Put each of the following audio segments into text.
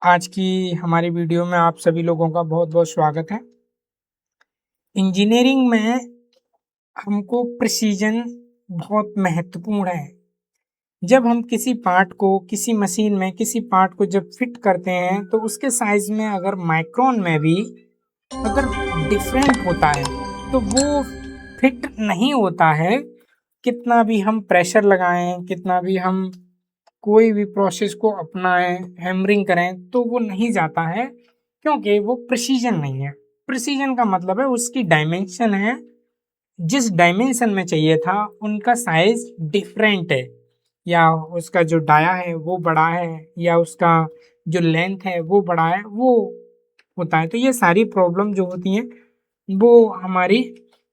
आज की हमारी वीडियो में आप सभी लोगों का बहुत-बहुत स्वागत है। इंजीनियरिंग में हमको प्रिसिजन बहुत महत्वपूर्ण है। जब हम किसी पार्ट को किसी मशीन में किसी पार्ट को जब फिट करते हैं तो उसके साइज़ में अगर माइक्रोन में भी अगर डिफरेंट होता है तो वो फिट नहीं होता है। कितना भी हम प्रेशर लगाएँ, कितना भी हम कोई भी प्रोसेस को अपनाएँ, हैमरिंग करें तो वो नहीं जाता है क्योंकि वो प्रिसिजन नहीं है। प्रिसिजन का मतलब है उसकी डायमेंशन है, जिस डायमेंशन में चाहिए था उनका साइज़ डिफरेंट है, या उसका जो डाया है वो बड़ा है, या उसका जो लेंथ है वो बड़ा है, वो होता है। तो ये सारी प्रॉब्लम जो होती हैं वो हमारी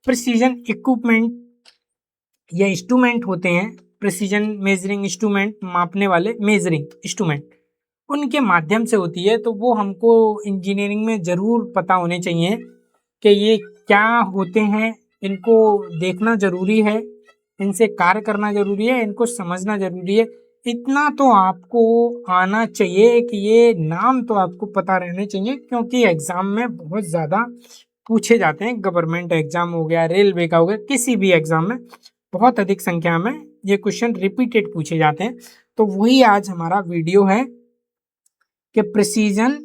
प्रिसिजन इक्विपमेंट या इंस्ट्रूमेंट होते हैं, प्रिसिजन मेजरिंग इंस्ट्रूमेंट, मापने वाले मेजरिंग इंस्ट्रूमेंट, उनके माध्यम से होती है। तो वो हमको इंजीनियरिंग में ज़रूर पता होने चाहिए कि ये क्या होते हैं, इनको देखना ज़रूरी है, इनसे कार्य करना ज़रूरी है, इनको समझना ज़रूरी है। इतना तो आपको आना चाहिए कि ये नाम तो आपको पता रहने चाहिए, क्योंकि एग्ज़ाम में बहुत ज़्यादा पूछे जाते हैं। गवर्नमेंट एग्ज़ाम हो गया, रेलवे का हो गया, किसी भी एग्ज़ाम में बहुत अधिक संख्या में ये क्वेश्चन रिपीटेड पूछे जाते हैं। तो वही आज हमारा वीडियो है कि प्रिसीजन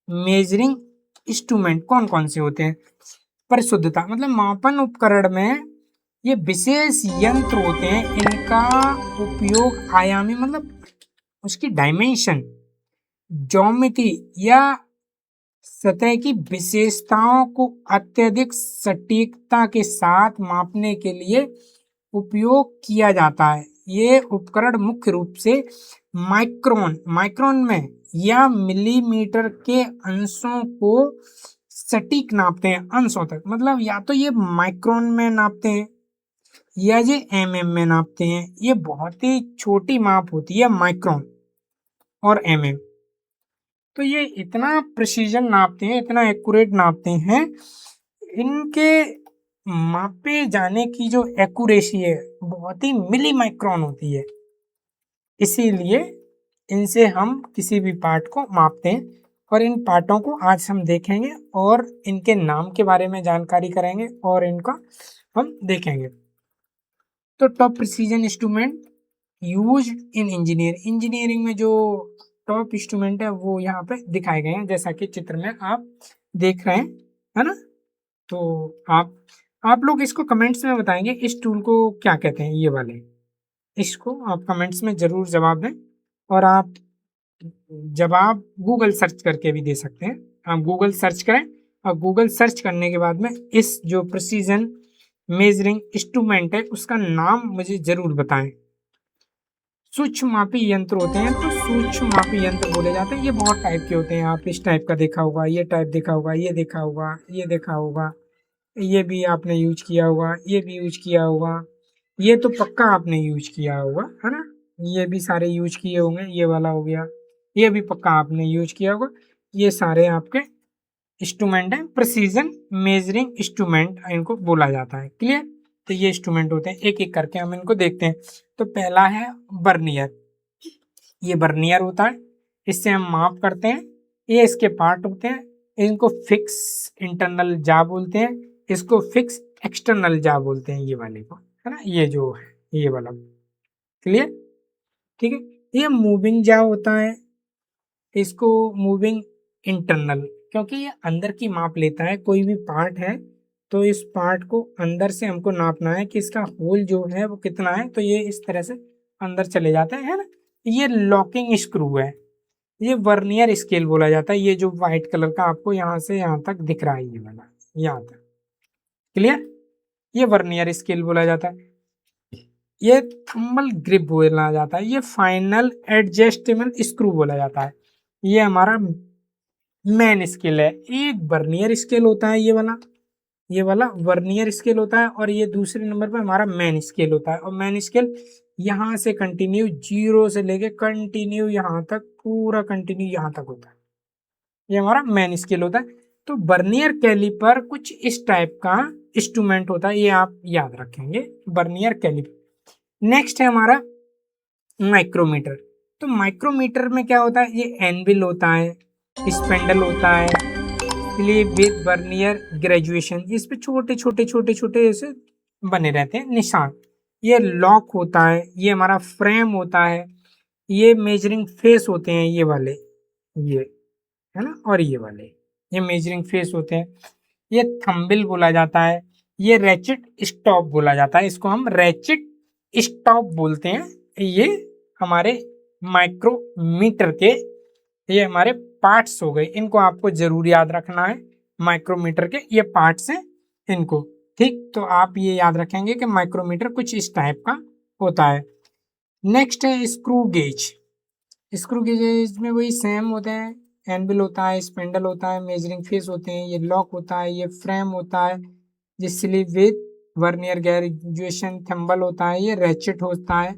मेजरिंग इंस्ट्रूमेंट कौन कौन से होते हैं। परिशुद्धता मतलब मापन उपकरण में ये विशेष यंत्र होते हैं, इनका उपयोग आयामी मतलब उसकी डायमेंशन, ज्योमेट्री या सतह की विशेषताओं को अत्यधिक सटीकता के साथ मापने के लिए उपयोग किया जाता है। ये उपकरण मुख्य रूप से माइक्रोन में या मिलीमीटर के अंशों को सटीक नापते हैं। अंशों तक मतलब या तो ये माइक्रोन में नापते हैं या ये में नापते हैं। ये बहुत ही छोटी माप होती है, माइक्रोन और तो ये इतना प्रिसीजन नापते हैं, इतना एक्यूरेट नापते हैं। इनके मापे जाने की जो एक्यूरेसी है बहुत ही मिली माइक्रोन होती है, इसीलिए इनसे हम किसी भी पार्ट को मापते हैं। और इन पार्टों को आज हम देखेंगे और इनके नाम के बारे में जानकारी करेंगे और इनका हम देखेंगे। तो top precision instrument use in engineering में जो टॉप इंस्ट्रूमेंट है वो यहाँ पे दिखाए गए हैं, जैसा कि चित्र में आप देख रहे हैं, है ना। तो आप लोग इसको कमेंट्स में बताएंगे इस टूल को क्या कहते हैं, ये वाले। इसको आप कमेंट्स में ज़रूर जवाब दें, और आप जवाब गूगल सर्च करके भी दे सकते हैं। आप गूगल सर्च करें और गूगल सर्च करने के बाद में इस जो प्रिसीजन मेजरिंग इंस्ट्रूमेंट है उसका नाम मुझे ज़रूर बताएं। सूक्ष्म मापी यंत्र होते हैं, तो सूक्ष्म मापी यंत्र बोले जाते हैं। ये बहुत टाइप के होते हैं, आप इस टाइप का देखा होगा, ये टाइप देखा होगा, ये देखा होगा, ये देखा होगा, ये भी आपने यूज किया होगा, ये भी यूज किया होगा, ये तो पक्का आपने यूज किया होगा, है ना। ये भी सारे यूज किए होंगे, ये वाला हो गया, ये भी पक्का आपने यूज किया होगा। ये सारे आपके इंस्ट्रूमेंट है, प्रिसीजन मेजरिंग इंस्ट्रूमेंट इनको बोला जाता है। क्लियर। तो ये इंस्ट्रूमेंट होते हैं, एक एक करके हम इनको देखते हैं। तो पहला है बर्नियर। ये बर्नियर होता है, इससे हम माप करते हैं। ये इसके पार्ट होते हैं, इनको फिक्स इंटरनल जा बोलते हैं, इसको फिक्स एक्सटर्नल जा बोलते हैं, ये वाले को, है ना। ये जो है ये वाला। क्लियर। ठीक है। ये मूविंग जा होता है, इसको मूविंग इंटरनल, क्योंकि ये अंदर की माप लेता है। कोई भी पार्ट है तो इस पार्ट को अंदर से हमको नापना है कि इसका होल जो है वो कितना है, तो ये इस तरह से अंदर चले जाते हैं, है ना। ये लॉकिंग स्क्रू है, ये वर्नियर स्केल बोला जाता है। ये जो व्हाइट कलर का आपको यहाँ से यहाँ तक दिख रहा है, ये वाला यहाँ तक। क्लियर। ये वर्नियर स्केल बोला जाता है। ये थर्मल ग्रिप बोला जाता है। ये फाइनल एडजस्टेबल स्क्रू बोला जाता है। ये हमारा मेन स्केल है। एक वर्नियर स्केल होता है, ये वाला वर्नियर स्केल होता है, और ये दूसरे नंबर पे हमारा मेन स्केल होता है। और मेन स्केल यहाँ से कंटिन्यू, जीरो से लेके कंटिन्यू यहाँ तक, पूरा कंटिन्यू यहाँ तक होता है, ये हमारा मेन स्केल होता है। तो वर्नियर कैलिपर कुछ इस टाइप का इंस्ट्रूमेंट होता है, ये आप याद रखेंगे, वर्नियर कैलिपर। नेक्स्ट है हमारा माइक्रोमीटर। तो माइक्रोमीटर में क्या होता है, ये एनविल होता है, स्पेंडल होता है, स्लीव विद वर्नियर ग्रेजुएशन, इस पे छोटे छोटे छोटे छोटे ऐसे बने रहते हैं निशान। ये लॉक होता है, ये हमारा फ्रेम होता है, ये मेजरिंग फेस होते हैं ये वाले, ये है ना, और ये वाले ये मेजरिंग फेस होते हैं। ये थंबिल बोला जाता है, ये रैचेट स्टॉप बोला जाता है, इसको हम रैचेट स्टॉप बोलते हैं। ये हमारे माइक्रोमीटर के ये हमारे पार्ट्स हो गए, इनको आपको जरूर याद रखना है। माइक्रोमीटर के ये पार्ट्स हैं इनको, ठीक। तो आप ये याद रखेंगे कि माइक्रोमीटर कुछ इस टाइप का होता है। नेक्स्ट है स्क्रू गेज। स्क्रू गेज में वही सेम होते हैं, एनविल होता है, स्पेंडल होता है, मेजरिंग फेस होते हैं, ये लॉक होता है, ये फ्रेम होता है, ये स्लीव विद वर्नियर ग्रेजुएशन थंबल होता है, ये रैचेट होता है,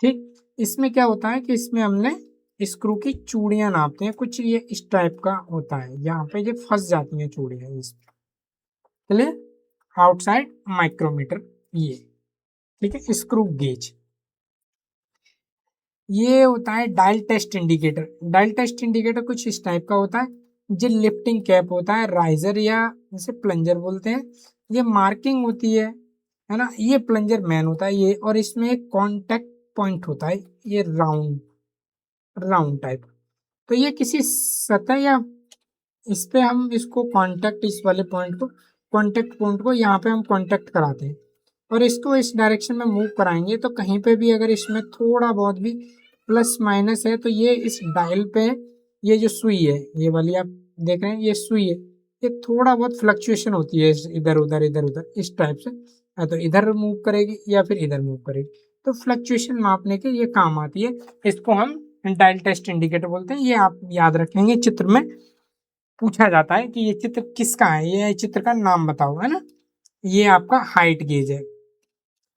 ठीक। इसमें क्या होता है कि इसमें हमने स्क्रू की चूड़ियां नापते हैं, कुछ ये इस टाइप का होता है, यहाँ पे ये फंस जाती हैं चूड़ियां इसमें, चलिए। आउटसाइड माइक्रोमीटर ये, ठीक है। स्क्रू गेज ये होता है dial test indicator. Dial test indicator कुछ इस टाइप का होता है, जो लिफ्टिंग कैप होता है, राइजर या जैसे प्लंजर बोलते हैं, ये मार्किंग होती है ना, ये प्लंजर मैन होता है ये, और इसमें एक कॉन्टेक्ट पॉइंट होता है, ये राउंड राउंड टाइप। तो ये किसी सतह या इस पे हम इसको कांटेक्ट, इस वाले पॉइंट को, कांटेक्ट पॉइंट को यहाँ पे हम कांटेक्ट कराते हैं और इसको इस डायरेक्शन में मूव कराएंगे, तो कहीं पे भी अगर इसमें थोड़ा बहुत भी प्लस माइनस है तो ये इस डायल पे, ये जो सुई है ये वाली आप देख रहे हैं, ये सुई है, ये थोड़ा बहुत फ्लक्चुएशन होती है इधर उधर इधर उधर इस टाइप से, या तो इधर मूव करेगी या फिर इधर मूव करेगी, तो फ्लक्चुएशन मापने के ये काम आती है। इसको हम डायल टेस्ट इंडिकेटर बोलते हैं। ये आप याद रखेंगे, चित्र में पूछा जाता है कि ये चित्र किसका है, ये चित्र का नाम बताओ, है ना। ये आपका हाइट गेज है।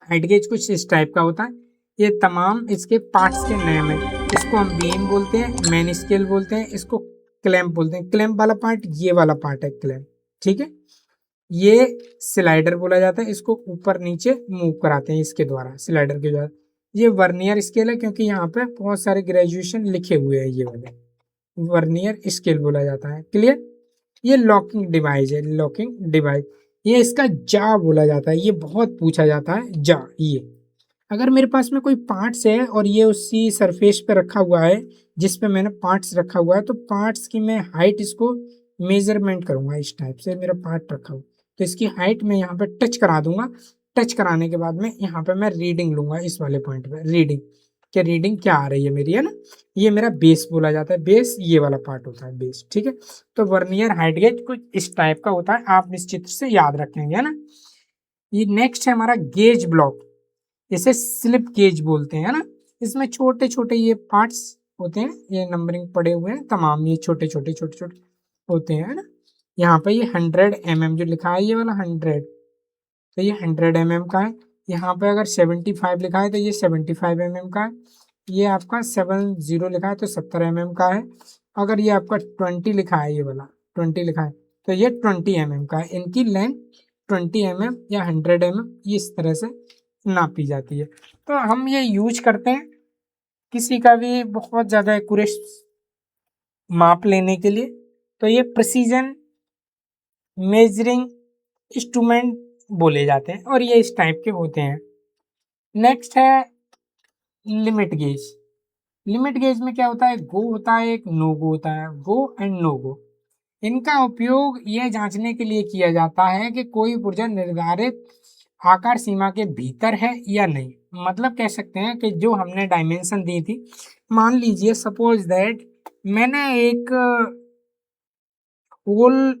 हाइट गेज कुछ इस टाइप का होता है, ये तमाम इसके पार्ट्स के नेम है। इसको हम बीम बोलते हैं, मेन स्केल बोलते हैं, इसको क्लैंप बोलते हैं। क्लैंप वाला पार्ट ये वाला पार्ट है क्लैंप, ठीक है। ये स्लाइडर बोला जाता है, इसको ऊपर नीचे मूव कराते हैं इसके द्वारा, स्लाइडर के द्वारा। ये वर्नियर स्केल है, क्योंकि यहाँ पे बहुत सारे ग्रेजुएशन लिखे हुए हैं, ये वाले वर्नियर स्केल बोला जाता है, क्लियर। ये लॉकिंग डिवाइस है, लॉकिंग डिवाइस, ये इसका जा बोला जाता है, ये बहुत पूछा जाता है जा। ये अगर मेरे पास में कोई पार्ट्स है और ये उसी सरफेस पे रखा हुआ है जिस पे मैंने पार्ट्स रखा हुआ है, तो पार्ट्स की मैं हाइट इसको मेजरमेंट करूंगा, इस टाइप से मेरा पार्ट रखा हुआ तो इसकी हाइट मैं यहाँ पे टच करा दूंगा। टच कराने के बाद में यहाँ पे मैं रीडिंग लूंगा, इस वाले पॉइंट पे रीडिंग, क्या रीडिंग क्या आ रही है मेरी, है ना। ये मेरा बेस बोला जाता है, बेस ये वाला पार्ट होता है बेस, ठीक है। तो वर्नियर हाइट गेज कुछ इस टाइप का होता है, आप इस चित्र से याद रखेंगे, है ना। ये नेक्स्ट है हमारा गेज ब्लॉक, इसे स्लिप गेज बोलते हैं, है ना। इसमें छोटे छोटे ये पार्ट्स होते हैं, ये नंबरिंग पड़े हुए हैं तमाम, ये छोटे छोटे छोटे छोटे होते हैं, है ना। यहाँ पे ये 100 mm जो लिखा है ये वाला 100, तो ये 100 mm का है। यहाँ पे अगर 75 लिखा है तो ये 75 mm का है। ये आपका 70 लिखा है तो 70 mm का है। अगर ये आपका 20 लिखा है, ये वाला 20 लिखा है तो ये 20 mm का है। इनकी लेंथ 20 mm या 100 mm इस तरह से नापी जाती है। तो हम ये यूज करते हैं किसी का भी बहुत ज़्यादा एक्यूरेट माप लेने के लिए, तो ये प्रिसीजन मेजरिंग इंस्ट्रूमेंट बोले जाते हैं और ये इस टाइप के होते हैं। नेक्स्ट है लिमिट गेज। लिमिट गेज में क्या होता है, गो होता है, एक नो गो होता है, गो एंड नो गो। इनका उपयोग यह जांचने के लिए किया जाता है कि कोई पुर्जा निर्धारित आकार सीमा के भीतर है या नहीं। मतलब कह सकते हैं कि जो हमने डायमेंशन दी थी, मान लीजिए सपोज दैट मैंने एक होल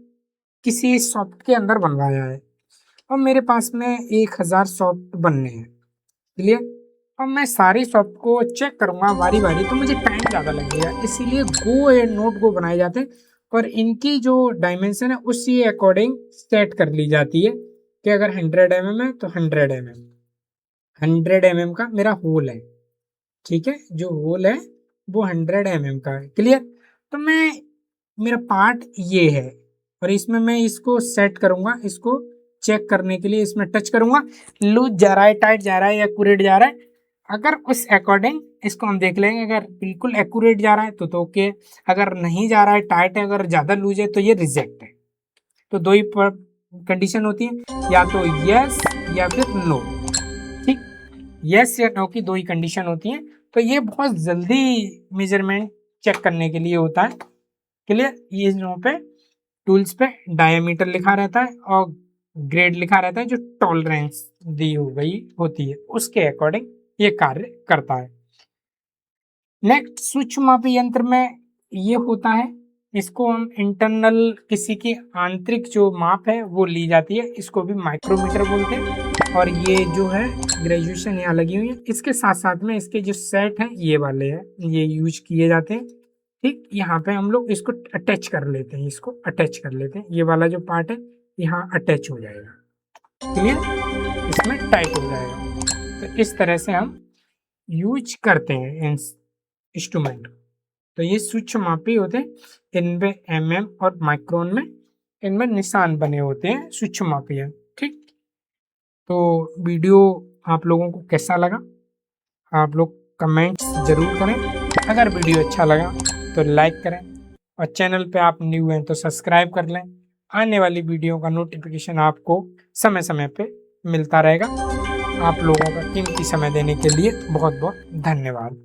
किसी सॉफ्ट के अंदर बनवाया है और मेरे पास में 1000 सॉफ्ट बनने हैं, क्लियर। और मैं सारी सॉफ्ट को चेक करूंगा बारी बारी, तो मुझे टाइम ज़्यादा लगेगा, इसीलिए गो एंड नोट गो बनाए जाते हैं और इनकी जो डायमेंशन है उसी अकॉर्डिंग सेट कर ली जाती है कि अगर 100 mm है तो 100 mm का मेरा होल है, ठीक है। जो होल है वो 100 mm का है, क्लियर। तो मैं मेरा पार्ट ये है और इसमें मैं इसको सेट करूंगा, इसको चेक करने के लिए इसमें टच करूंगा, लूज जा रहा है, टाइट जा रहा है या एक्यूरेट जा रहा है, अगर उस अकॉर्डिंग इसको हम देख लेंगे, अगर बिल्कुल एक्यूरेट जा रहा है तो ओके, अगर नहीं जा रहा है, टाइट है, अगर ज़्यादा लूज है तो ये रिजेक्ट है। तो दो ही कंडीशन होती है, या तो यस या फिर नो। ठीक, यस या नो की दो ही कंडीशन होती हैं। तो ये बहुत जल्दी मेजरमेंट चेक करने के लिए होता है। क्लियर, ये यहाँ पे टूल्स पे डायमीटर लिखा रहता है और ग्रेड लिखा रहता है, जो टॉलरेंस दी हो गई होती है उसके अकॉर्डिंग ये कार्य करता है। नेक्स्ट सूक्ष्म मापी यंत्र में ये होता है, इसको हम इंटरनल किसी की आंतरिक जो माप है वो ली जाती है, इसको भी माइक्रोमीटर बोलते हैं। और ये जो है ग्रेजुएशन यहाँ लगी हुई है, इसके साथ साथ में इसके जो सेट हैं ये वाले हैं, ये यूज किए जाते हैं। ठीक, यहाँ पे हम लोग इसको अटैच कर लेते हैं, इसको अटैच कर लेते हैं, ये वाला जो पार्ट है यहाँ अटैच हो जाएगा। क्लियर, इसमें टाइट हो जाएगा। तो इस तरह से हम यूज करते हैं इंस्ट्रूमेंट। तो ये सूक्ष्म मापी होते हैं, इनमें mm और माइक्रोन में इनमें निशान बने होते हैं, सूक्ष्म मापी है। ठीक, तो वीडियो आप लोगों को कैसा लगा आप लोग कमेंट्स जरूर करें। अगर वीडियो अच्छा लगा तो लाइक करें, और चैनल पे आप न्यू हैं तो सब्सक्राइब कर लें। आने वाली वीडियो का नोटिफिकेशन आपको समय समय पे मिलता रहेगा। आप लोगों का कीमती समय देने के लिए बहुत बहुत धन्यवाद।